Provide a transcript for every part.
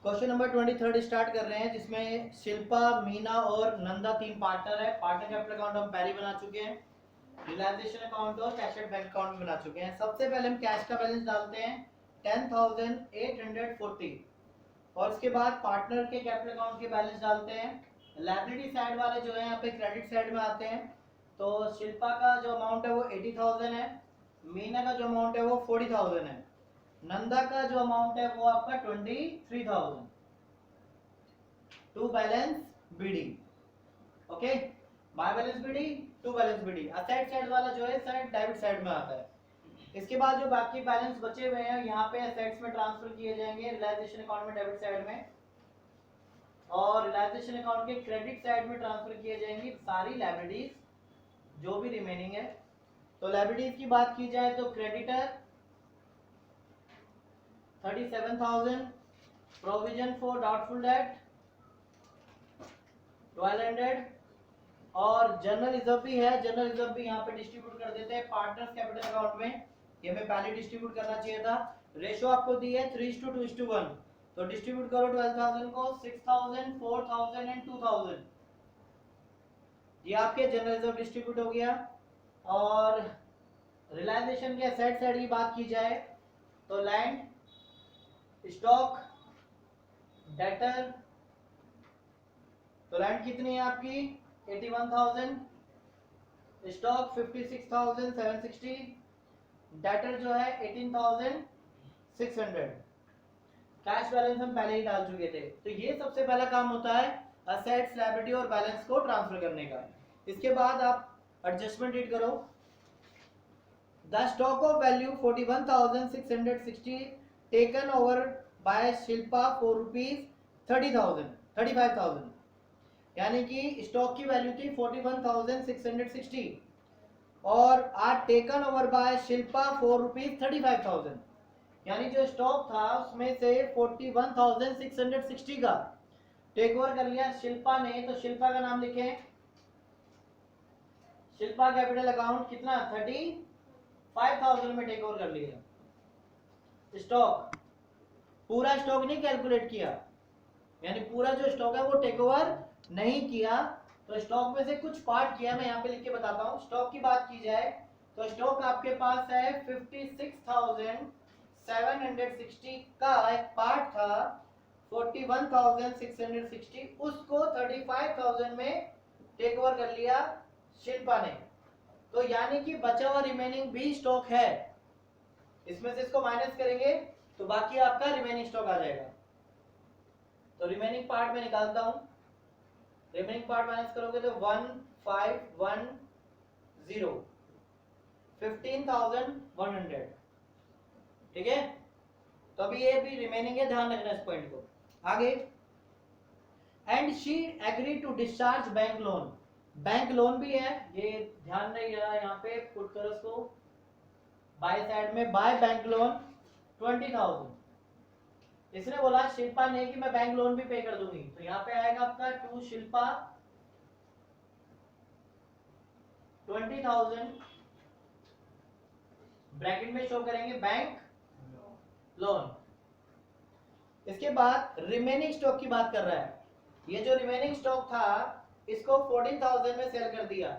Question number 23 start कर रहे हैं, जिसमें शिल्पा, मीना और नंदा 3 पार्टनर है। पार्टनर कैपिटल अकाउंट हम पहले बना चुके हैं, रियलाइजेशन अकाउंट और कैश एट बैंक अकाउंट बना चुके हैं। सबसे पहले हम कैश का बैलेंस डालते हैं 10,840 और उसके बाद पार्टनर के कैपिटल अकाउंट के बैलेंस डालते हैं। लायबिलिटी साइड वाले जो है यहाँ पे क्रेडिट साइड में आते हैं। तो शिल्पा का जो अमाउंट है वो 80,000 है, मीना का जो अमाउंट है वो 40,000 है, नंदा का जो अमाउंट है वो आपका 23,000। To balance BD, okay, by balance BD, to balance BD. Asset side वाला जो है साइड डेबिट साइड में आता है। इसके बाद जो बाकी बैलेंस बचे हुए हैं यहाँ पे असेट्स में ट्रांसफर किए जाएंगे, रियलाइजेशन अकाउंट में डेबिट साइड में, और रियलाइजेशन अकाउंट के क्रेडिट साइड में ट्रांसफर किए जाएंगी सारी लायबिलिटीज जो भी रिमेनिंग है। तो लायबिलिटीज की बात की जाए तो creditor 37,000, provision for doubtful debt 1200 और जनरल रिजर्व भी है। जनरल रिजर्व भी यहाँ पे डिस्ट्रीब्यूट कर देते हैं पार्टनर्स कैपिटल अकाउंट में। ये हमें पहले डिस्ट्रीब्यूट करना चाहिए था। रेशो आपको दी है 3:2:1, तो डिस्ट्रीब्यूट करो 12,000 को 6,000, 4,000 एंड 2,000। ये आपके जनरल रिजर्व डिस्ट्रीब्यूट हो गया। और रियलाइजेशन के एसेट साइड की बात की जाए तो लैंड, स्टॉक, डेटर। तो लैंड कितनी है आपकी 81,000, स्टॉक 56,760, डेटर जो है 18,600। कैश बैलेंस हम पहले ही डाल चुके थे। तो ये सबसे पहला काम होता है असेट्स, लायबिलिटी और बैलेंस को ट्रांसफर करने का। इसके बाद आप एडजस्टमेंट रीड करो। The stock of value 41,660 taken over bye Shilpa for ₹35,000, यानी कि स्टॉक की वैल्यू थी 41,660 और आज taken over bye Shilpa for ₹35,000, यानी जो स्टॉक था उसमें से 41,660 का टेक ओवर कर लिया शिल्पा ने। तो शिल्पा का नाम लिखें, शिल्पा कैपिटल अकाउंट कितना 35,000 में टेक ओवर कर लिया स्टॉक। पूरा स्टॉक नहीं कैलकुलेट किया, यानी पूरा जो स्टॉक है वो टेक ओवर नहीं किया। तो स्टॉक में से कुछ पार्ट किया, मैं यहाँ पे लिख के बताता हूँ। स्टॉक की बात की जाए तो स्टॉक आपके पास है 56,760 का एक पार्ट था 41,660, उसको 35,000 में टेक ओवर कर लिया शिल्पा ने। तो यानी कि बचा हुआ रिमेनिंग भी स्टॉक है, इसमें से इसको माइनस करेंगे तो बाकी आपका रिमेनिंग स्टॉक आ जाएगा। तो रिमेनिंग पार्ट में निकालता हूं। रिमेनिंग पार्ट माइनस करोगे तो 1510, 15,100, ठीक है। तो अभी ये भी रिमेनिंग है, ध्यान रखना इस पॉइंट को। आगे, and she agree to discharge bank loan. Bank loan भी है, ये ध्यान नहीं रहा यहाँ पे, पुट करो इसको बाय साइड में, बाय बैंक लोन 20,000। इसने बोला शिल्पा ने कि मैं बैंक लोन भी पे कर दूंगी, तो यहाँ पे आएगा आपका टू शिल्पा 20,000 ब्रैकेट में शो करेंगे बैंक लोन। इसके बाद रिमेनिंग स्टॉक की बात कर रहा है। ये जो रिमेनिंग स्टॉक था इसको 14,000 में सेल कर दिया,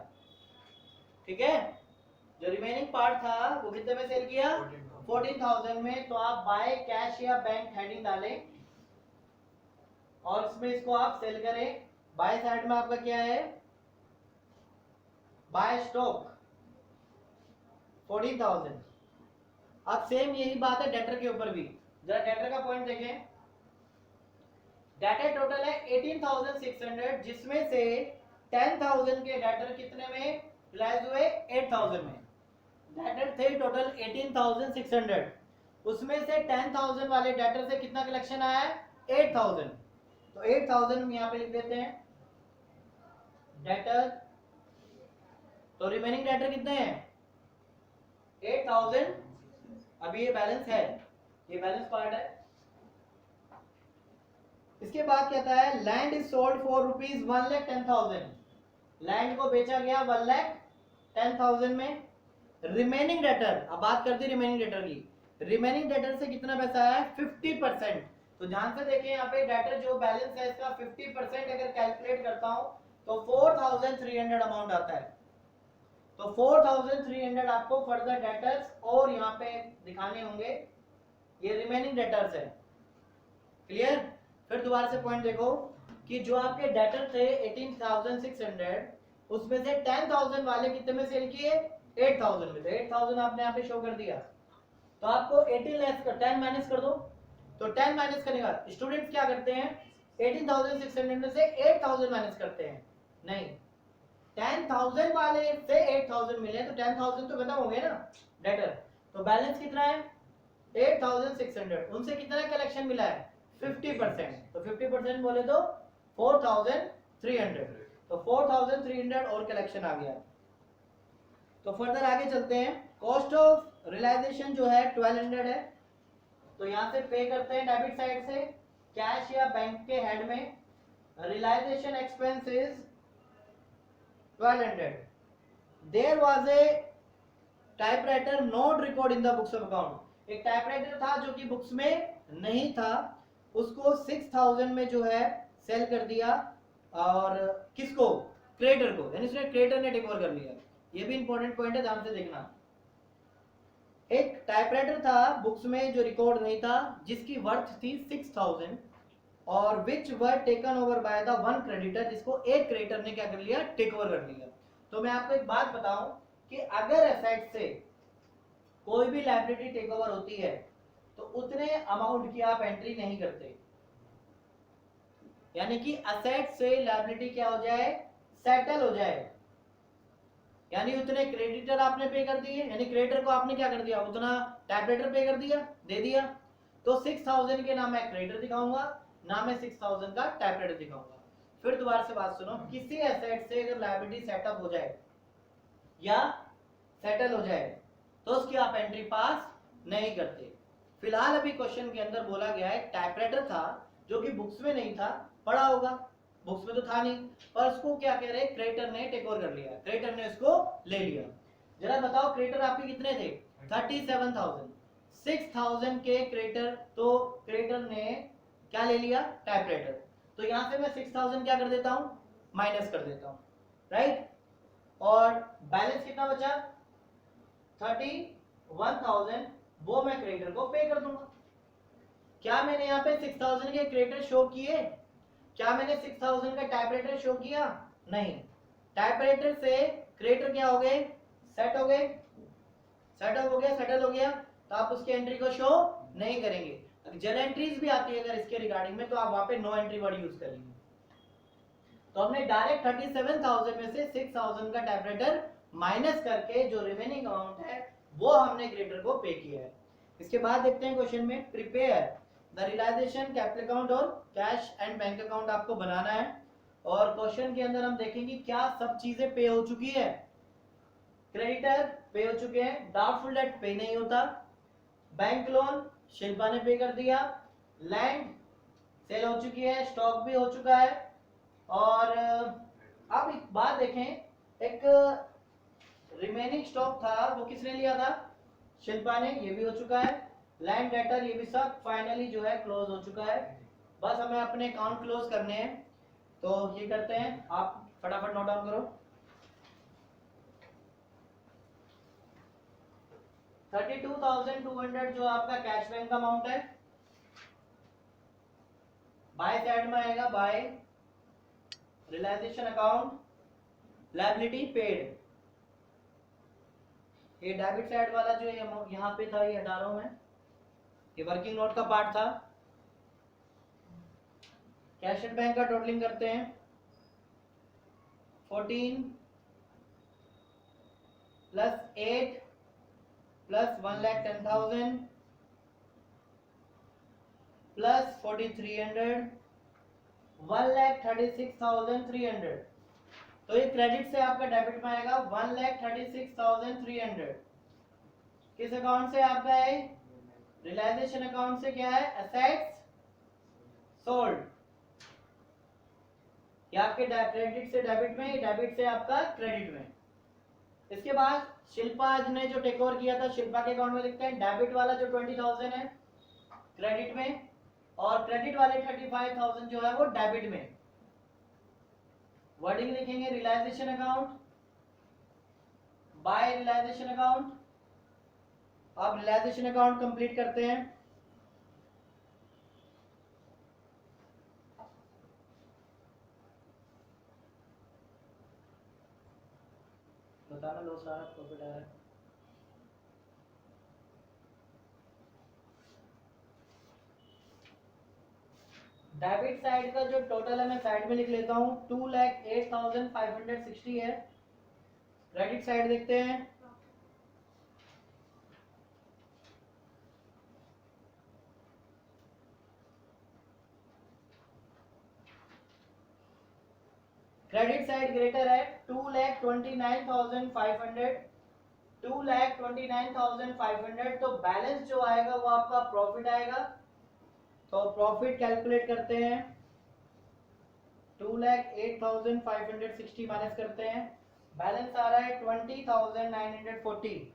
ठीक है। जो रिमेनिंग पार्ट था वो कितने में सेल किया 14,000 में। तो आप बाय कैश या बैंक हेडिंग डालें और इसमें इसको आप सेल करें। बाय साइड में आपका क्या है, बाय स्टॉक 14,000। अब सेम यही बात है डेटर के ऊपर भी। जरा डेटर का पॉइंट देखें। डेटर टोटल है 18,600, जिसमें से 10,000 के डेटर कितने में रिलाइज हुए 8,000 में। डेटर थे टोटल 18,600, उसमें से 10,000 वाले डेटर से कितना कलेक्शन आया है 8,000। तो 8,000 हम यहाँ पे लिख देते हैं डेटर। तो रिमेनिंग डेटर कितने हैं 8,000। अभी ये बैलेंस है, ये बैलेंस पार्ट है। इसके बाद कहता है land is sold for ₹1,10,000। Land को बेचा गया 1,10,000 में। रिमेनिंग डेटर, अब बात करते हैं रिमेनिंग डेटर की। रिमेनिंग डेटर से कितना पैसा आया 50%। तो ध्यान से देखिए यहाँ पे डेटर जो बैलेंस है इसका 50% अगर कैलकुलेट करता हूं तो 4300 अमाउंट आता है। तो 4300 आपको फर्दर डेटर्स और यहाँ पे दिखाने होंगे, ये रिमेनिंग डेटर्स है। क्लियर? फिर दोबारा से पॉइंट देखो कि जो आपके डेटर थे 18600, उसमें से 10000 वाले कितने में सेल किए? 8000 में। तो 8000 आपने यहाँ पे शो कर दिया। तो आपको 18 लेस कर 10 माइनस कर दो। तो 10 माइनस करने के बाद स्टूडेंट्स क्या करते हैं, 18600 में से 8000 माइनस करते हैं। नहीं, 10000 वाले से 8000 मिले तो 10000 तो खत्म हो गए ना डेटर। तो बैलेंस कितना है? 8600। उनसे कितना कलेक्शन मिला है? 50%। तो 50% बोले तो 4300। तो 4300 और कलेक्शन आ गया। तो फर्दर आगे चलते हैं। कॉस्ट ऑफ रियलाइजेशन जो है 1200 है। तो यहां से पे करते हैं डेबिट साइड से कैश या बैंक के हेड में। Realisation expense is 1200। There was a typewriter not record in the books of account. एक टाइपराइटर था जो कि बुक्स में नहीं था, उसको 6000 में जो है सेल कर दिया। और किसको? क्रेडिटर को, यानी उसने क्रेडिटर ने टेक ओवर कर लिया। ये भी इंपॉर्टेंट पॉइंट है, ध्यान से देखना। एक टाइपराइटर था बुक्स में जो रिकॉर्ड नहीं था, जिसकी वर्थ थी 6000 और which were taken over by the one creditor, जिसको एक क्रेडिटर ने क्या कर लिया? टेक ओवर कर लिया। तो मैं आपको एक बात बताऊं कि अगर एसेट से कोई भी लायबिलिटी टेक ओवर होती है तो उतने अमाउंट की आप एंट्री नहीं करते। यानी कि एसेट से लायबिलिटी क्या हो जाए? सेटल हो जाए। यानी उतने क्रेडिटर आपने पे कर दिए, यानी क्रेडिटर को आपने क्या कर दिया? उतना टाइपराइटर पे कर दिया, दे दिया। तो 6000 के ना मैं क्रेडिटर दिखाऊंगा, ना मैं 6000 का टाइपराइटर दिखाऊंगा। फिर दोबारा से बात सुनो, किसी एसेट से अगर लायबिलिटी सेटअप हो जाए या सेटल हो जाए तो उसकी आप एंट्री पास नहीं करते। फिलहाल अभी क्वेश्चन के अंदर बोला गया है टाइपराइटर था जो कि बुक्स में नहीं था, पढ़ा होगा, बुक्स में तो था नहीं, पर उसको क्या कह रहे? क्रेडिटर ने टेक ओवर कर लिया, क्रेडिटर ने उसको ले लिया। जरा बताओ क्रेडिटर आपके कितने थे? 37000। 6000 के क्रेडिटर, तो क्रेडिटर ने क्या ले लिया? टाइपराइटर। तो यहां से मैं 6000 क्या कर देता हूं? माइनस कर देता हूं, राइट। और बैलेंस कितना बचा? 31000, वो मैं क्रेडिटर को पे कर दूंगा। क्या मैंने यहाँ पे 6000 के क्रेडिटर शो किए? क्या मैंने 6000 का टाइपराइटर शो किया? नहीं। टाइपराइटर से क्रेडिटर क्या हो गए? सेट हो गए। सेटअप हो गया, सेटल हो गया, तो आप उसकी एंट्री को शो नहीं करेंगे। जल एंट्रीज भी आती है अगर इसके रिगार्डिंग में, तो आप वहां पे नो एंट्री वर्ड यूज करेंगे। तो हमने डायरेक्ट 37000 में से 6000 का टाइपराइटर माइनस करके जो रिमेनिंग अमाउंट है वो हमने क्रेडिटर को पे किया है। इसके बाद देखते हैं क्वेश्चन में, prepare the realisation capital account और कैश एंड बैंक अकाउंट आपको बनाना है। और क्वेश्चन के अंदर हम देखेंगे क्या सब चीजें पे हो चुकी है। क्रेडिटर पे हो चुके हैं, डाउटफुल डेट पे नहीं होता, बैंक लोन शिल्पा ने पे कर दिया, लैंड सेल हो चुकी है, स्टॉक भी हो चुका है। और अब एक बात देखें, एक रिमेनिंग स्टॉक था वो किसने लिया था? शिल्पा ने, ये भी हो चुका है। लैंड डेटर ये भी सब फाइनली जो है क्लोज हो चुका है। बस हमें अपने अकाउंट क्लोज करने हैं, तो ये करते हैं, आप फटाफट नोट डाउन करो। 32200 जो आपका कैश बैंक का अमाउंट है, बाय साइड में आएगा by realisation account, liability paid. ये डेबिट साइड वाला जो यहाँ पे था ये हटा रहा हूं मैं, ये वर्किंग नोट का पार्ट था। कैश एंड बैंक का टोटलिंग करते हैं, 14 प्लस 8 प्लस 1,10,000 प्लस 4300 1,36,300। तो ये क्रेडिट से आपका डेबिट में आएगा 1,36,300। किस अकाउंट से आपका है? रियलाइजेशन अकाउंट से। क्या है? Assets sold. ये आपके क्रेडिट से डेबिट में, डेबिट से आपका क्रेडिट में। इसके बाद शिल्पा ने जो टेक ओवर किया था, शिल्पा के अकाउंट में लिखते हैं डेबिट वाला जो 20,000 है क्रेडिट में, और क्रेडिट वाले 35,000 जो है वो डेबिट में। वर्डिंग लिखेंगे realisation account, by realisation account. अब रियलाइजेशन अकाउंट कंप्लीट करते हैं। बताना लो सारा प्रॉफिट आ रहा है। डेबिट साइड का जो टोटल है मैं साइड में लिख लेता हूँ, 2,08,560 है। क्रेडिट साइड देखते हैं। क्रेडिट साइड ग्रेटर है 2,29,500, 2,29,500। तो बैलेंस जो आएगा वो आपका प्रॉफिट आएगा। तो प्रॉफिट कैलकुलेट करते हैं, 2,08,560 माइनस करते हैं, बैलेंस आ रहा है 20,940।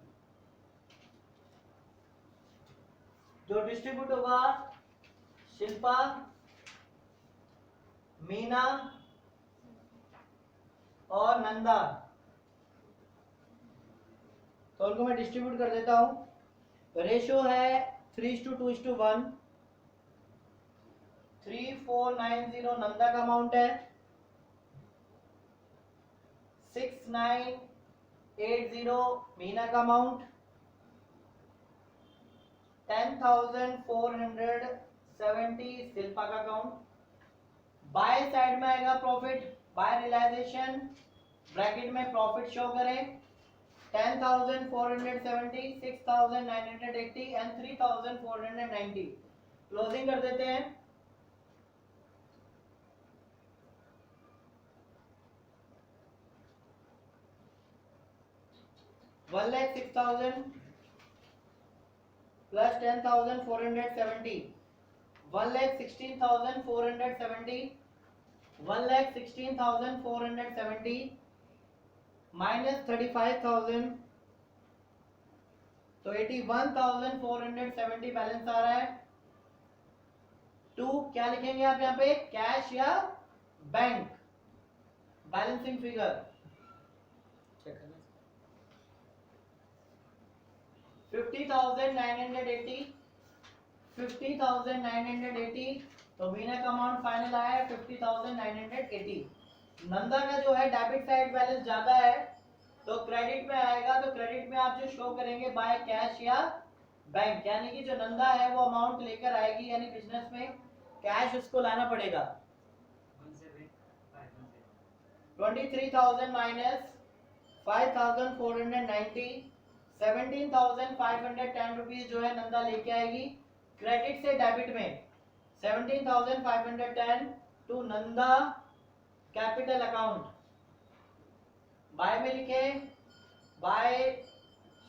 जो डिस्ट्रीब्यूट होगा शिल्पा, मीना और नंदा, तो उनको मैं डिस्ट्रीब्यूट कर देता हूं। रेशियो है 3:2:1। 3,490 नंदा का अमाउंट है, 6,980 मीना का अमाउंट, 10,470 शिल्पा का अकाउंट। बाय साइड में आएगा प्रॉफिट, बाय रियलाइजेशन ब्रैकेट में प्रॉफिट शो करें, 10,470, 6,980 एंड 3,490। क्लोजिंग कर देते हैं। वन लैख 6,000 प्लस 10,470, 1,16,470, 1,16,470 माइनस 35,000, तो 81,470 बैलेंस आ रहा है। टू क्या लिखेंगे आप यहाँ पे, कैश या बैंक, बैलेंसिंग फिगर 50,980, 50,980। तो मीना का अमाउंट फाइनल आया है 50,980। नंदा का जो है डेबिट साइड बैलेंस ज्यादा है तो क्रेडिट में आएगा, तो क्रेडिट में आप जो शो करेंगे बाय कैश या बैंक, यानी कि जो नंदा है वो अमाउंट लेकर आएगी, यानी बिजनेस में कैश उसको लाना पड़ेगा। 23,000 माइनस 5,490, 17,510 रुपीज जो है नंदा लेके आएगी क्रेडिट से डेबिट में। 17,510 to Nanda capital account. By में लिखे बाय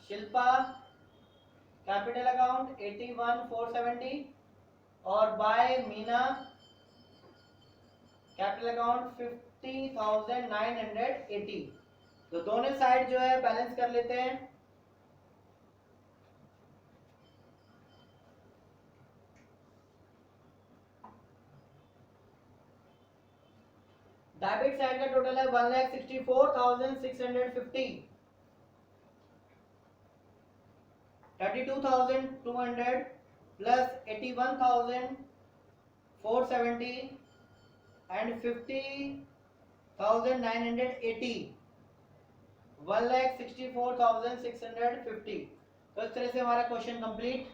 शिल्पा कैपिटल अकाउंट 81,470 और बाय मीना कैपिटल अकाउंट 50,980। तो दोनों साइड जो है बैलेंस कर लेते हैं। डेबिट साइड का टोटल है 1,64,650, 32,200 प्लस 81,470 एंड 50,980, 1,64,650। तो इस तरह से हमारा क्वेश्चन कंप्लीट।